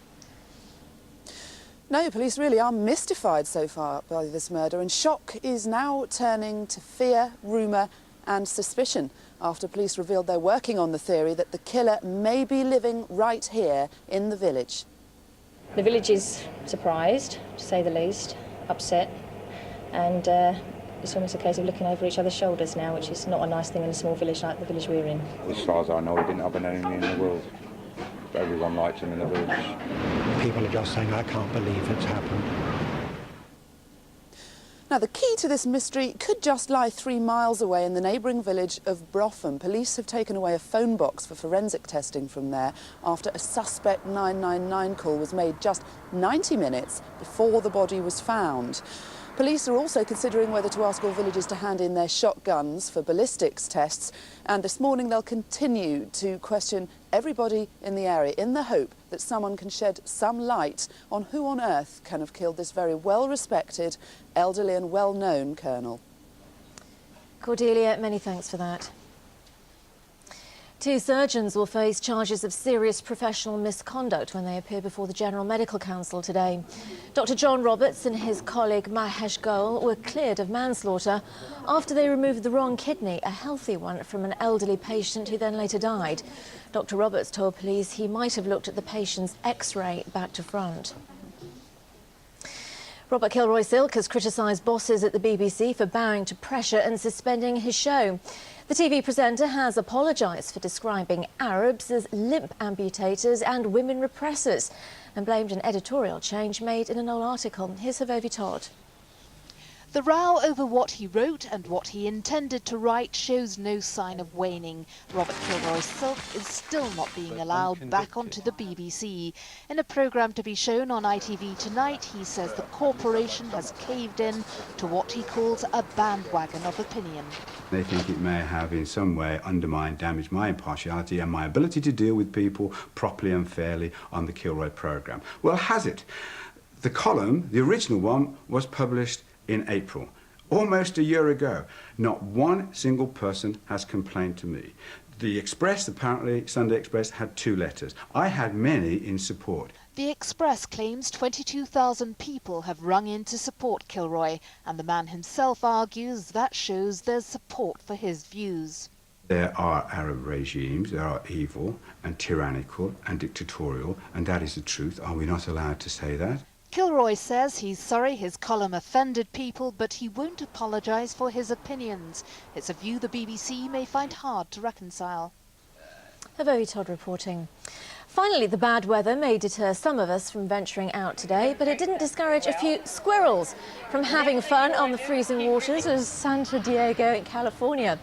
No, police really are mystified so far by this murder, and shock is now turning to fear, rumour and suspicion after police revealed they're working on the theory that the killer may be living right here in the village. The village is surprised, to say the least, upset, and it's almost a case of looking over each other's shoulders now, which is not a nice thing in a small village like the village we're in. As far as I know, he didn't have an enemy in the world. Everyone liked him in the village. People are just saying, I can't believe it's happened. Now, the key to this mystery could just lie 3 miles away in the neighbouring village of Bropham. Police have taken away a phone box for forensic testing from there after a suspect 999 call was made just 90 minutes before the body was found. Police are also considering whether to ask all villagers to hand in their shotguns for ballistics tests, and this morning they'll continue to question everybody in the area in the hope that someone can shed some light on who on earth can have killed this very well-respected, elderly and well-known colonel. Cordelia, many thanks for that. 2 surgeons will face charges of serious professional misconduct when they appear before the General Medical Council today. Dr. John Roberts and his colleague Mahesh Goel were cleared of manslaughter after they removed the wrong kidney, a healthy one, from an elderly patient who then later died. Dr. Roberts told police he might have looked at the patient's X-ray back to front. Robert Kilroy-Silk has criticised bosses at the BBC for bowing to pressure and suspending his show. The TV presenter has apologised for describing Arabs as limp amputators and women repressors and blamed an editorial change made in an old article. Here's Havovi Todd. The row over what he wrote and what he intended to write shows no sign of waning. Robert Kilroy-Silk is still not being allowed back onto the BBC. In a programme to be shown on ITV tonight, he says the corporation has caved in to what he calls a bandwagon of opinion. They think it may have in some way undermined, damaged my impartiality and my ability to deal with people properly and fairly on the Kilroy programme. Well, has it? The column, the original one, was published in April, almost a year ago. Not one single person has complained to me. The Express, apparently, Sunday Express, had 2 letters. I had many in support. The Express claims 22,000 people have rung in to support Kilroy, and the man himself argues that shows there's support for his views. There are Arab regimes, there are evil and tyrannical and dictatorial, and that is the truth. Are we not allowed to say that? Kilroy says he's sorry his column offended people, but he won't apologise for his opinions. It's a view the BBC may find hard to reconcile. Havovi Todd reporting. Finally, the bad weather may deter some of us from venturing out today, but it didn't discourage a few squirrels from having fun on the freezing waters of Santa Diego in California.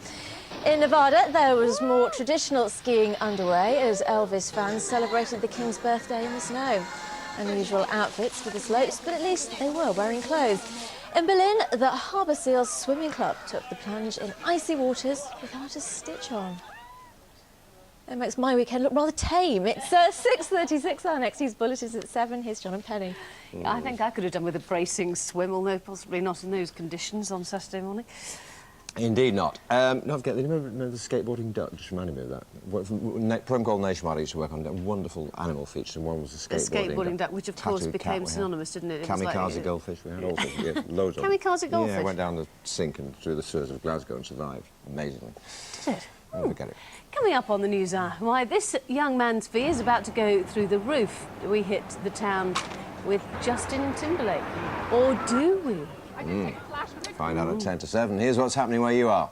In Nevada, there was more traditional skiing underway as Elvis fans celebrated the King's birthday in the snow. Unusual outfits for the slopes, but at least they were wearing clothes. In Berlin, the Harbour Seals Swimming Club took the plunge in icy waters without a stitch on. It makes my weekend look rather tame. It's 6:36. Our next news bulletin is at 7. Here's John and Penny. I think I could have done with a bracing swim, although possibly not in those conditions on Saturday morning. Indeed not. Don't forget, you remember the skateboarding duck? Just reminded me of that. A program called Nationwide I used to work on, a wonderful animal feature, and one was the skateboarding duck, which of course became synonymous, didn't it? Kamikaze goldfish, we had all sorts, yeah, loads of them. Kamikaze goldfish? Yeah, went down the sink and through the sewers of Glasgow and survived, amazingly. Did it? Never forget it. Coming up on the news hour, why this young man's fee is about to go through the roof. We hit the town with Justin Timberlake. Or do we? Find out at 10 to 7. Here's what's happening where you are.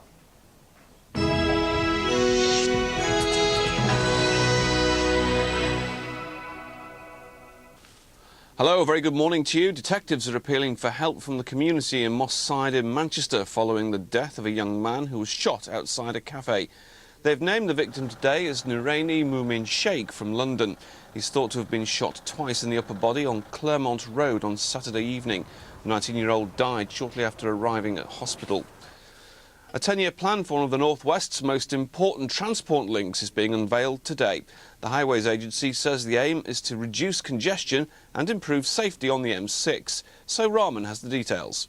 Hello, a very good morning to you. Detectives are appealing for help from the community in Moss Side in Manchester following the death of a young man who was shot outside a cafe. They've named the victim today as Nuraini Mumin Sheikh from London. He's thought to have been shot twice in the upper body on Claremont Road on Saturday evening. The 19-year-old died shortly after arriving at hospital. A 10-year plan for one of the North West's most important transport links is being unveiled today. The Highways Agency says the aim is to reduce congestion and improve safety on the M6. So Rahman has the details.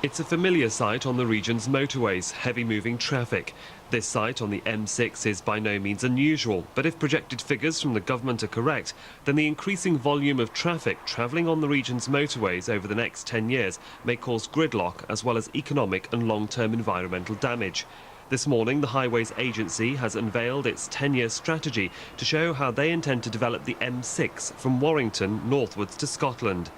It's a familiar sight on the region's motorways, heavy-moving traffic. This sight on the M6 is by no means unusual, but if projected figures from the government are correct, then the increasing volume of traffic travelling on the region's motorways over the next 10 years may cause gridlock as well as economic and long-term environmental damage. This morning, the Highways Agency has unveiled its 10-year strategy to show how they intend to develop the M6 from Warrington northwards to Scotland.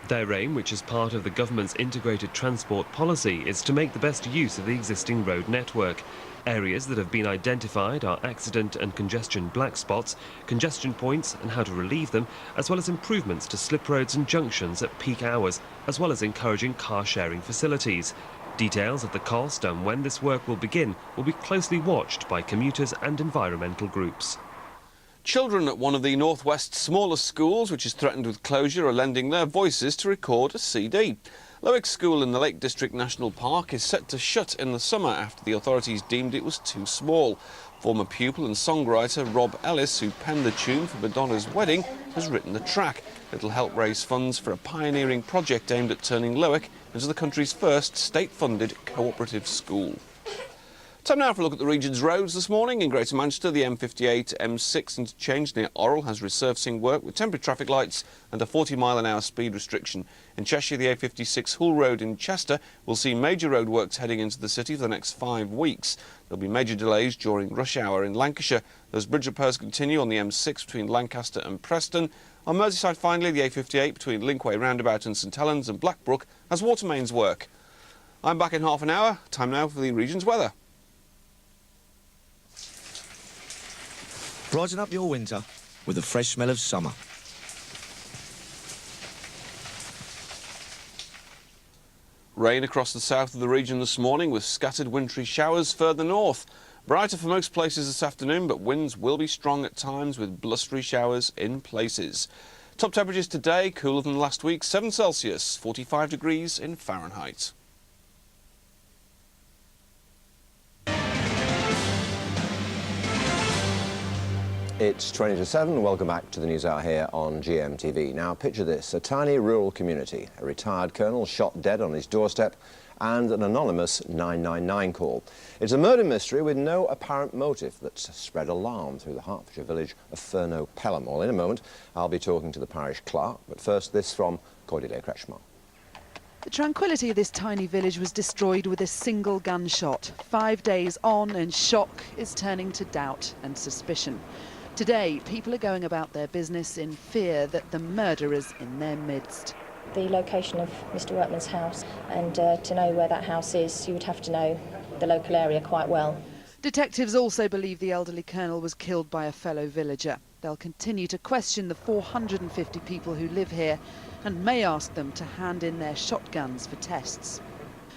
Their aim, which is part of the government's integrated transport policy, is to make the best use of the existing road network. Areas that have been identified are accident and congestion black spots, congestion points and how to relieve them, as well as improvements to slip roads and junctions at peak hours, as well as encouraging car-sharing facilities. Details of the cost and when this work will begin will be closely watched by commuters and environmental groups. Children at one of the North West's smallest schools, which is threatened with closure, are lending their voices to record a CD. Lowick School in the Lake District National Park is set to shut in the summer after the authorities deemed it was too small. Former pupil and songwriter Rob Ellis, who penned the tune for Madonna's wedding, has written the track. It'll help raise funds for a pioneering project aimed at turning Lowick into the country's first state-funded cooperative school. Time now for a look at the region's roads this morning. In Greater Manchester, the M58 M6 interchange near Orrell has resurfacing work with temporary traffic lights and a 40-mile-an-hour speed restriction. In Cheshire, the A56 Hull Road in Chester will see major roadworks heading into the city for the next 5 weeks. There'll be major delays during rush hour in Lancashire. Those bridge repairs continue on the M6 between Lancaster and Preston. On Merseyside, finally, the A58 between Linkway Roundabout and St Helens and Blackbrook has water mains work. I'm back in half an hour. Time now for the region's weather. Brighten up your winter with the fresh smell of summer. Rain across the south of the region this morning with scattered wintry showers further north. Brighter for most places this afternoon, but winds will be strong at times with blustery showers in places. Top temperatures today, cooler than last week, 7 Celsius, 45 degrees in Fahrenheit. It's 20 to 7. Welcome back to the news hour here on GMTV. Now, picture this, a tiny rural community, a retired colonel shot dead on his doorstep, and an anonymous 999 call. It's a murder mystery with no apparent motive that's spread alarm through the Hertfordshire village of Furno Pelham. Well, in a moment, I'll be talking to the parish clerk, but first, this from Cordelia Kretschmar. The tranquility of this tiny village was destroyed with a single gunshot. 5 days on, and shock is turning to doubt and suspicion. Today, people are going about their business in fear that the murderer's in their midst. The location of Mr Workman's house, and to know where that house is, you would have to know the local area quite well. Detectives also believe the elderly colonel was killed by a fellow villager. They'll continue to question the 450 people who live here and may ask them to hand in their shotguns for tests.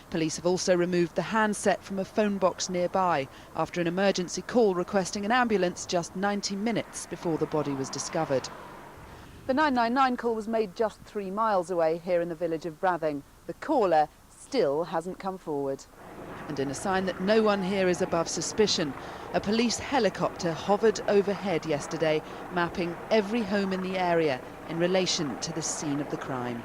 Police have also removed the handset from a phone box nearby after an emergency call requesting an ambulance just 90 minutes before the body was discovered. The 999 call was made just 3 miles away here in the village of Brathing. The caller still hasn't come forward. And in a sign that no one here is above suspicion, a police helicopter hovered overhead yesterday, mapping every home in the area in relation to the scene of the crime.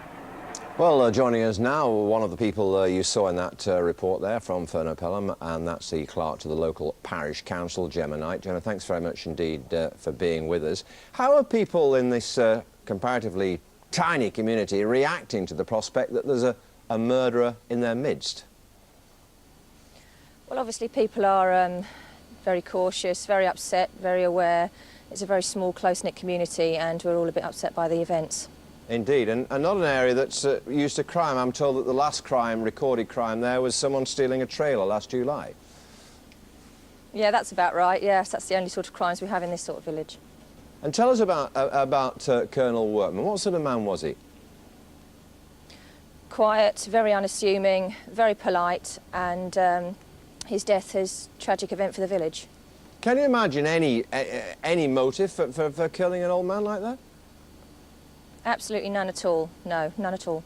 Well, joining us now, one of the people you saw in that report there from Furno Pelham, and that's the clerk to the local parish council, Gemma Knight. Gemma, thanks very much indeed for being with us. How are people in this comparatively tiny community reacting to the prospect that there's a murderer in their midst? Well, obviously people are very cautious, very upset, very aware. It's a very small, close-knit community, and we're all a bit upset by the events. Indeed, and not an area that's used to crime. I'm told that the last recorded crime there was someone stealing a trailer last July. Yeah, that's about right, yes. That's the only sort of crimes we have in this sort of village. And tell us about Colonel Workman. What sort of man was he? Quiet, very unassuming, very polite, and his death is a tragic event for the village. Can you imagine any motive for killing an old man like that? Absolutely none at all. No, none at all.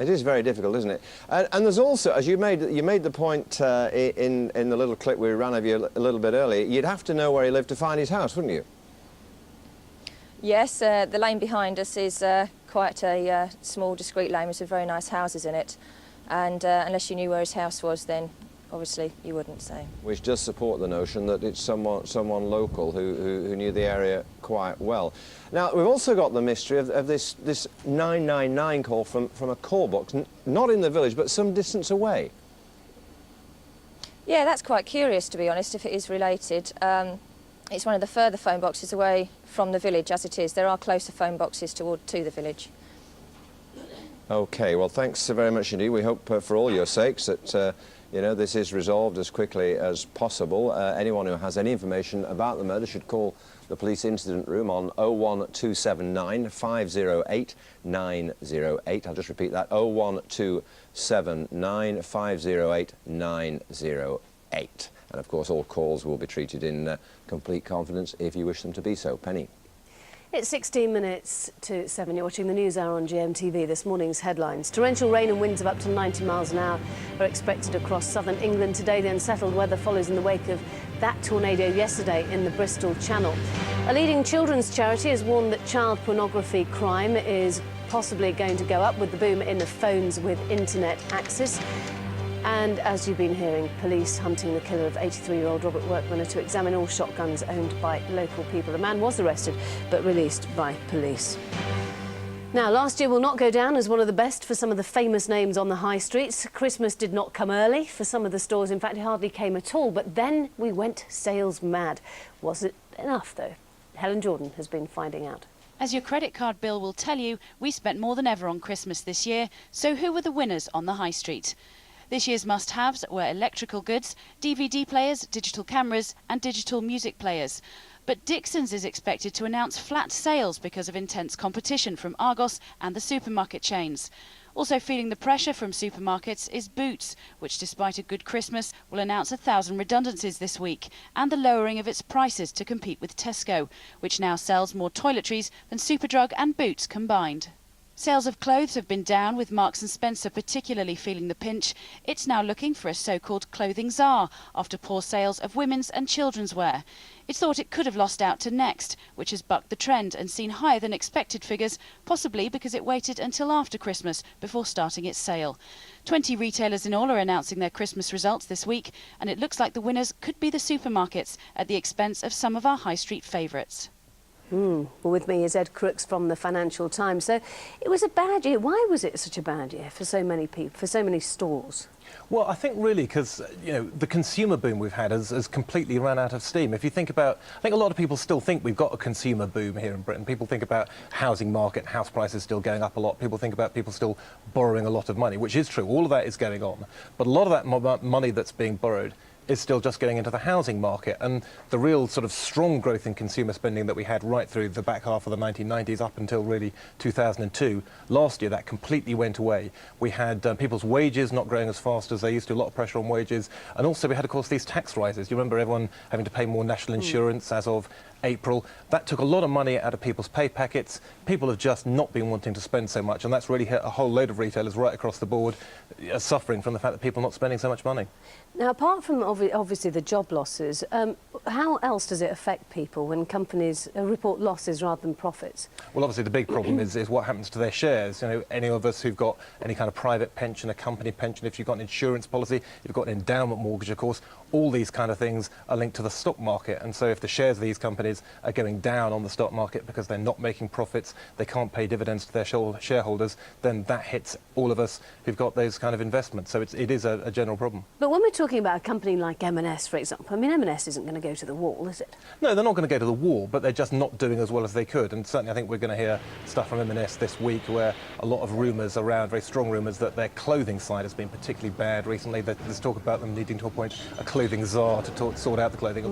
It is very difficult, isn't it? And there's also, as you made the point in the little clip we ran of you a little bit earlier, you'd have to know where he lived to find his house, wouldn't you? Yes, the lane behind us is quite a small, discreet lane with some very nice houses in it. And unless you knew where his house was, then obviously you wouldn't say. Which does support the notion that it's someone local who knew the area quite well. Now, we've also got the mystery of this 999 call from a call box, not in the village, but some distance away. Yeah, that's quite curious, to be honest, if it is related. It's one of the further phone boxes away from the village, as it is. There are closer phone boxes to the village. OK, well, thanks very much indeed. We hope for all your sakes that you know, this is resolved as quickly as possible. Anyone who has any information about the murder should call the police incident room on 01279 508 908. I'll just repeat that, 01279 508 908. And of course all calls will be treated in complete confidence if you wish them to be so. Penny. It's 16 minutes to 7. You're watching the News Hour on GMTV. This morning's headlines. Torrential rain and winds of up to 90 miles an hour are expected across southern England today. The unsettled weather follows in the wake of that tornado yesterday in the Bristol Channel. A leading children's charity has warned that child pornography crime is possibly going to go up with the boom in the phones with internet access. And as you've been hearing, police hunting the killer of 83-year-old Robert Workman to examine all shotguns owned by local people. A man was arrested but released by police. Now, last year will not go down as one of the best for some of the famous names on the high streets. Christmas did not come early for some of the stores. In fact, it hardly came at all. But then we went sales mad. Was it enough, though? Helen Jordan has been finding out. As your credit card bill will tell you, we spent more than ever on Christmas this year. So who were the winners on the high street? This year's must-haves were electrical goods, DVD players, digital cameras and digital music players. But Dixons is expected to announce flat sales because of intense competition from Argos and the supermarket chains. Also feeling the pressure from supermarkets is Boots, which despite a good Christmas will announce 1,000 redundancies this week and the lowering of its prices to compete with Tesco, which now sells more toiletries than Superdrug and Boots combined. Sales of clothes have been down, with Marks & Spencer particularly feeling the pinch. It's now looking for a so-called clothing czar after poor sales of women's and children's wear. It thought it could have lost out to Next, which has bucked the trend and seen higher than expected figures, possibly because it waited until after Christmas before starting its sale. 20 retailers in all are announcing their Christmas results this week, and it looks like the winners could be the supermarkets at the expense of some of our high street favourites. Well, with me is Ed Crooks from the Financial Times. So it was a bad year. Why was it such a bad year for so many people, for so many stores? Well, I think really because, the consumer boom we've had has completely run out of steam. If you think about, I think a lot of people still think we've got a consumer boom here in Britain. People think about housing market, house prices still going up a lot. People think about people still borrowing a lot of money, which is true. All of that is going on. But a lot of that money that's being borrowed is still just getting into the housing market, and the real sort of strong growth in consumer spending that we had right through the back half of the 1990s up until really 2002, last year that completely went away. We had people's wages not growing as fast as they used to, a lot of pressure on wages, and also we had, of course, these tax rises. You remember everyone having to pay more national insurance as of April. That took a lot of money out of people's pay packets. People have just not been wanting to spend so much, and that's really hit a whole load of retailers right across the board suffering from the fact that people are not spending so much money. Now, apart from obviously the job losses, how else does it affect people when companies report losses rather than profits? Well, obviously the big problem is what happens to their shares. Any of us who've got any kind of private pension, a company pension, if you've got an insurance policy, you've got an endowment mortgage, of course, all these kind of things are linked to the stock market. And so if the shares of these companies are going down on the stock market because they're not making profits, they can't pay dividends to their shareholders, then that hits all of us who've got those kind of investments. So it is a general problem. But when we're talking about a company like M&S, for example, I mean, M&S isn't going to go to the wall, is it? No, they're not going to go to the wall, but they're just not doing as well as they could. And certainly I think we're going to hear stuff from M&S this week where a lot of rumours around, very strong rumours, that their clothing side has been particularly bad recently. There's talk about them needing to appoint a clothing czar to sort out the clothing.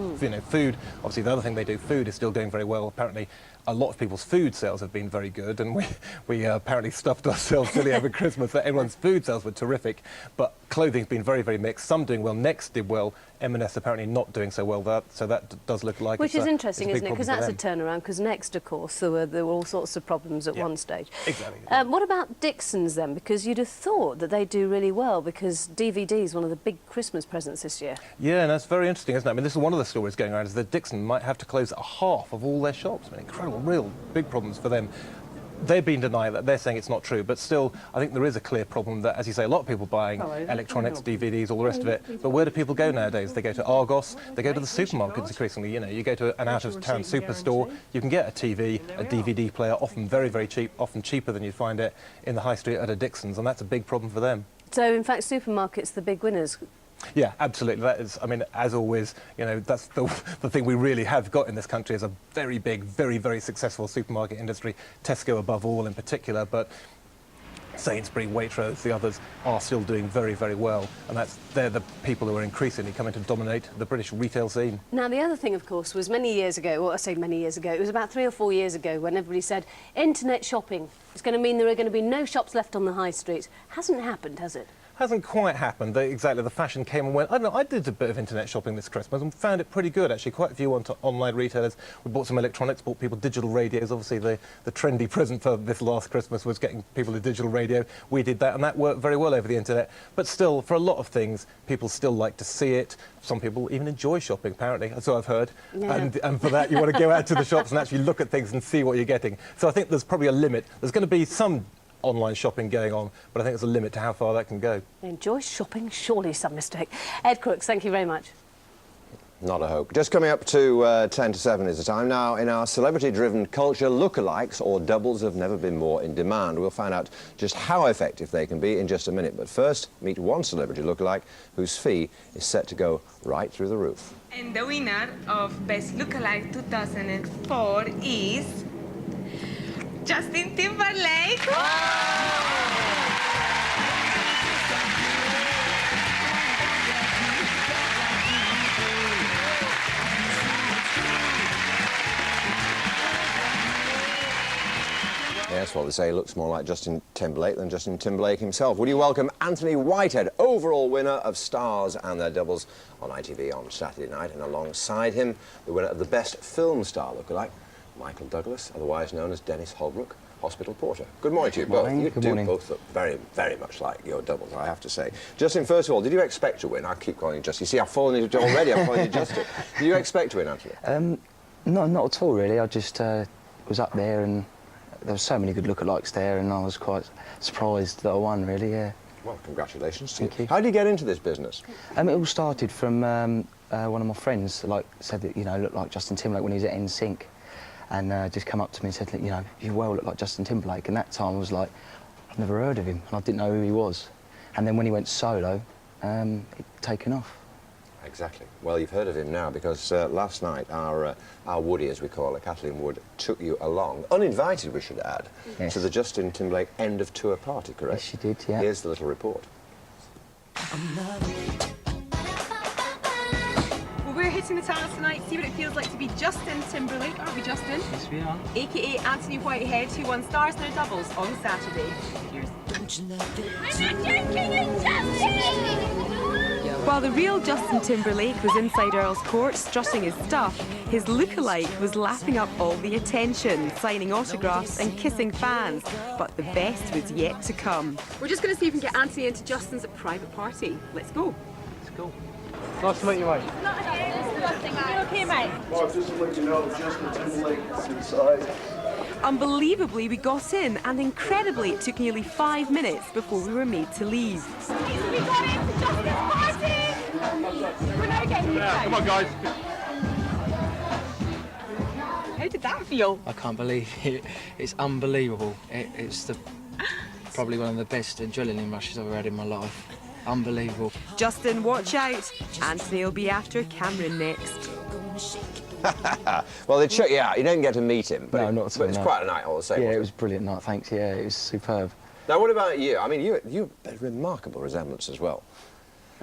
Food, obviously the other thing they do, food is still going very well. Apparently a lot of people's food sales have been very good, and we apparently stuffed ourselves silly over Christmas that everyone's food sales were terrific, but clothing's been very, very mixed. Some doing well, Next did well, M&S apparently not doing so well, so that does look like Which is interesting, isn't it? Because that's a them. turnaround, because Next, of course, there were all sorts of problems at one stage. Exactly. What about Dixons then? Because you'd have thought that they do really well, because DVD is one of the big Christmas presents this year. Yeah, and that's very interesting, isn't it? I mean, this is one of the stories going around, is that Dixon might have to close a half of all their shops. I mean, incredible, real big problems for them. They've been denying that. They're saying it's not true, but still, I think there is a clear problem that, as you say, a lot of people buying electronics, DVDs, all the rest of it. But where do people go nowadays? They go to Argos, they go to the supermarkets increasingly. You go to an out-of-town superstore, you can get a TV, a DVD player, often very, very cheap, often cheaper than you'd find it in the high street at a Dixons, and that's a big problem for them. So, in fact, supermarkets, the big winners. Yeah, absolutely. That is, I mean, as always, that's the thing we really have got in this country is a very big, very, very successful supermarket industry, Tesco above all in particular, but Sainsbury, Waitrose, the others are still doing very, very well, and they're the people who are increasingly coming to dominate the British retail scene. Now, the other thing, of course, was many years ago, well, I say many years ago, it was about 3 or 4 years ago when everybody said internet shopping is going to mean there are going to be no shops left on the high street. Hasn't happened, has it? hasn't quite happened. Exactly, the fashion came and went. I don't know, I did a bit of internet shopping this Christmas and found it pretty good, actually. Quite a few online retailers. We bought some electronics, bought people digital radios. Obviously, the trendy present for this last Christmas was getting people a digital radio. We did that, and that worked very well over the internet. But still, for a lot of things, people still like to see it. Some people even enjoy shopping, apparently, so I've heard. Yeah. And for that, you want to go out to the shops and actually look at things and see what you're getting. So I think there's probably a limit. There's going to be some online shopping going on, but I think there's a limit to how far that can go. Enjoy shopping, surely some mistake. Ed Crooks, thank you very much. Not a hope. Just coming up to 10 to 7 is the time now. In our celebrity-driven culture, lookalikes or doubles have never been more in demand. We'll find out just how effective they can be in just a minute. But first, meet one celebrity lookalike whose fee is set to go right through the roof. And the winner of Best Lookalike 2004 is Justin Timberlake. Yes, well, they say he looks more like Justin Timberlake than Justin Timberlake himself. Would you welcome Anthony Whitehead, overall winner of Stars and Their Doubles on ITV on Saturday night, and alongside him, the winner of the Best Film Star lookalike, Michael Douglas, otherwise known as Dennis Holbrook, Hospital Porter. Good morning to you both. You do both look very, very much like your doubles, I have to say. Justin, first of all, did you expect to win? I keep calling you Justin. You see, I've fallen into it already. I'm calling you Justin. Did you expect to win, Anthony? No, not at all, really. I just was up there and there were so many good lookalikes there, and I was quite surprised that I won, really, yeah. Well, congratulations to you. Thank you. How did you get into this business? It all started from one of my friends, said that, you know, looked like Justin Timberlake when he was at NSYNC, and just come up to me and said, you know, you well look like Justin Timberlake. And that time I was like, I've never heard of him, and I didn't know who he was. And then when he went solo, it taken off. Exactly. Well, you've heard of him now because last night our Woody, as we call her, Kathleen Wood, took you along, uninvited we should add, Yes. to the Justin Timberlake end of tour party, correct? Yes, she did, yeah. Here's the little report. Well, we're hitting the town tonight, see what it feels like to be Justin Timberlake, aren't we, Justin? Yes, we are. AKA Anthony Whitehead, who won Stars and Their Doubles on Saturday. Cheers. While the real Justin Timberlake was inside Earl's Court strutting his stuff, his lookalike was lapping up all the attention, signing autographs and kissing fans. But the best was yet to come. We're just going to see if we can get Anthony into Justin's private party. Let's go. Let's go. Nice to meet you, mate. You okay, mate? Well, just to let you know, Justin Timberlake is inside. Unbelievably, we got in, and incredibly, it took nearly 5 minutes before we were made to leave. We got into Justin's party! We're now getting come on, guys. How did that feel? I can't believe it. It's unbelievable. It's probably one of the best adrenaline rushes I've ever had in my life. Unbelievable. Justin, watch out. Anthony will be after Cameron next. Well, they shut you out. You didn't get to meet him, but, No, not at all, but it's no. quite a night all the same. Yeah, wasn't it was a brilliant night, thanks. Yeah, it was superb. Now, what about you? I mean, you a remarkable resemblance as well.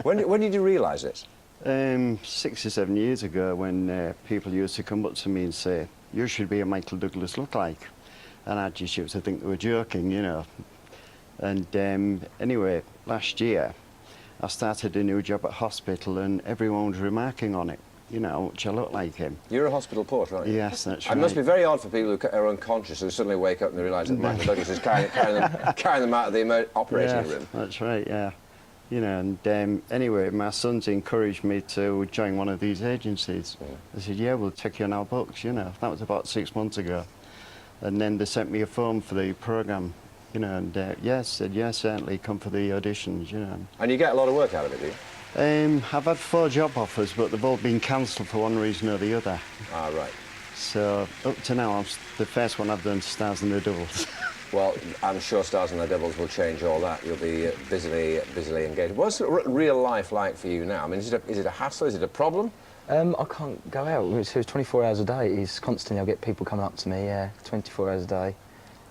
When did you realise it? 6 or 7 years ago, when people used to come up to me and say, you should be a Michael Douglas lookalike. And I just used to think they were joking, you know. And anyway, last year, I started a new job at hospital and everyone was remarking on it, you know, how much I look like him. You're a hospital porter, aren't you? Yes, that's right. It must be very odd for people who are unconscious who suddenly wake up and they realise that Michael Douglas is carrying them out of the operating room. That's right, yeah. You know, and anyway, my son's encouraged me to join one of these agencies. Yeah. They said, yeah, we'll take you on our books, you know. That was about 6 months ago. And then they sent me a form for the programme, you know, and yes, said, yeah, certainly, come for the auditions, you know. And you get a lot of work out of it, do you? I've had 4 job offers, but they've all been cancelled for one reason or the other. Ah, right. So, up to now, the first one I've done Stars and the Doubles. Well, I'm sure Stars and Their Doubles will change all that. You'll be busily engaged. What's real life like for you now? I mean, is it a hassle? Is it a problem? I can't go out. It's 24 hours a day. It's constantly, I'll get people coming up to me, 24 hours a day.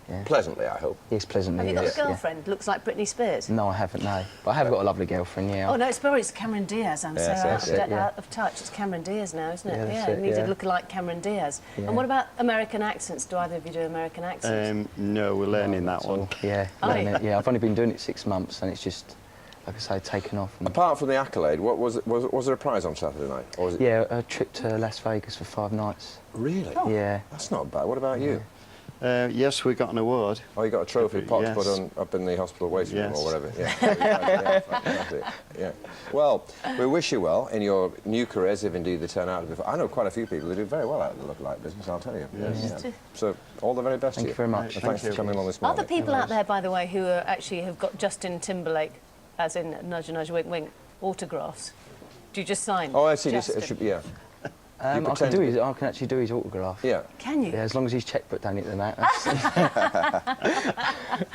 Yeah. Pleasantly, I hope. Yes, pleasantly. Have you got yes, a girlfriend? Looks like Britney Spears. No, I haven't, no. But I have got a lovely girlfriend, yeah. Oh, no, it's Cameron Diaz. I'm Yes, so that's it, out of touch. It's Cameron Diaz now, isn't it? Yeah, that's Yeah, it, you need yeah. to look like Cameron Diaz. Yeah. And what about American accents? Do either of you do American accents? No, we're learning that one. Yeah, Are you? learning it. Yeah, I've only been doing it 6 months and it's just, like I say, taken off. Apart from the accolade, what was there a prize on Saturday night? Or was it... Yeah, a trip to Las Vegas for 5 nights. Really? Oh. Yeah. That's not bad. What about you? Yes, we got an award. Oh, you got a trophy pot to put on up in the hospital waiting room or whatever. Yeah. Yeah. Well, we wish you well in your new careers, if indeed they turn out to be. I know quite a few people who do very well out of the lookalike business, I'll tell you. Yes. Yeah. So, all the very best to you. Thank you very much. And thanks for coming along this morning. Are there people out there, by the way, who are actually have got Justin Timberlake, as in nudge, nudge, wink, wink, autographs? Do you just sign? Oh, I see. Yeah. I can actually do his autograph. Yeah. Can you? Yeah, as long as his chequebook don't hit the mat.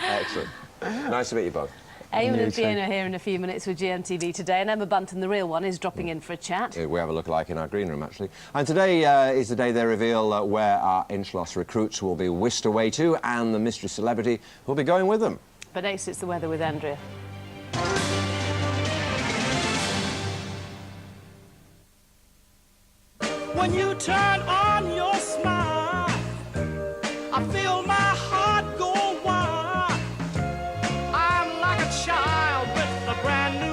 Excellent. Nice to meet you both. Eamon and Fiona here in a few minutes with GMTV today, and Emma Bunton, the real one, is dropping in for a chat. We have a look-alike in our green room, actually. And today is the day they reveal where our Inchlos recruits will be whisked away to, and the mystery celebrity will be going with them. But next, it's the weather with Andrea. When you turn on your smile, I feel my heart go wild. I'm like a child with a brand new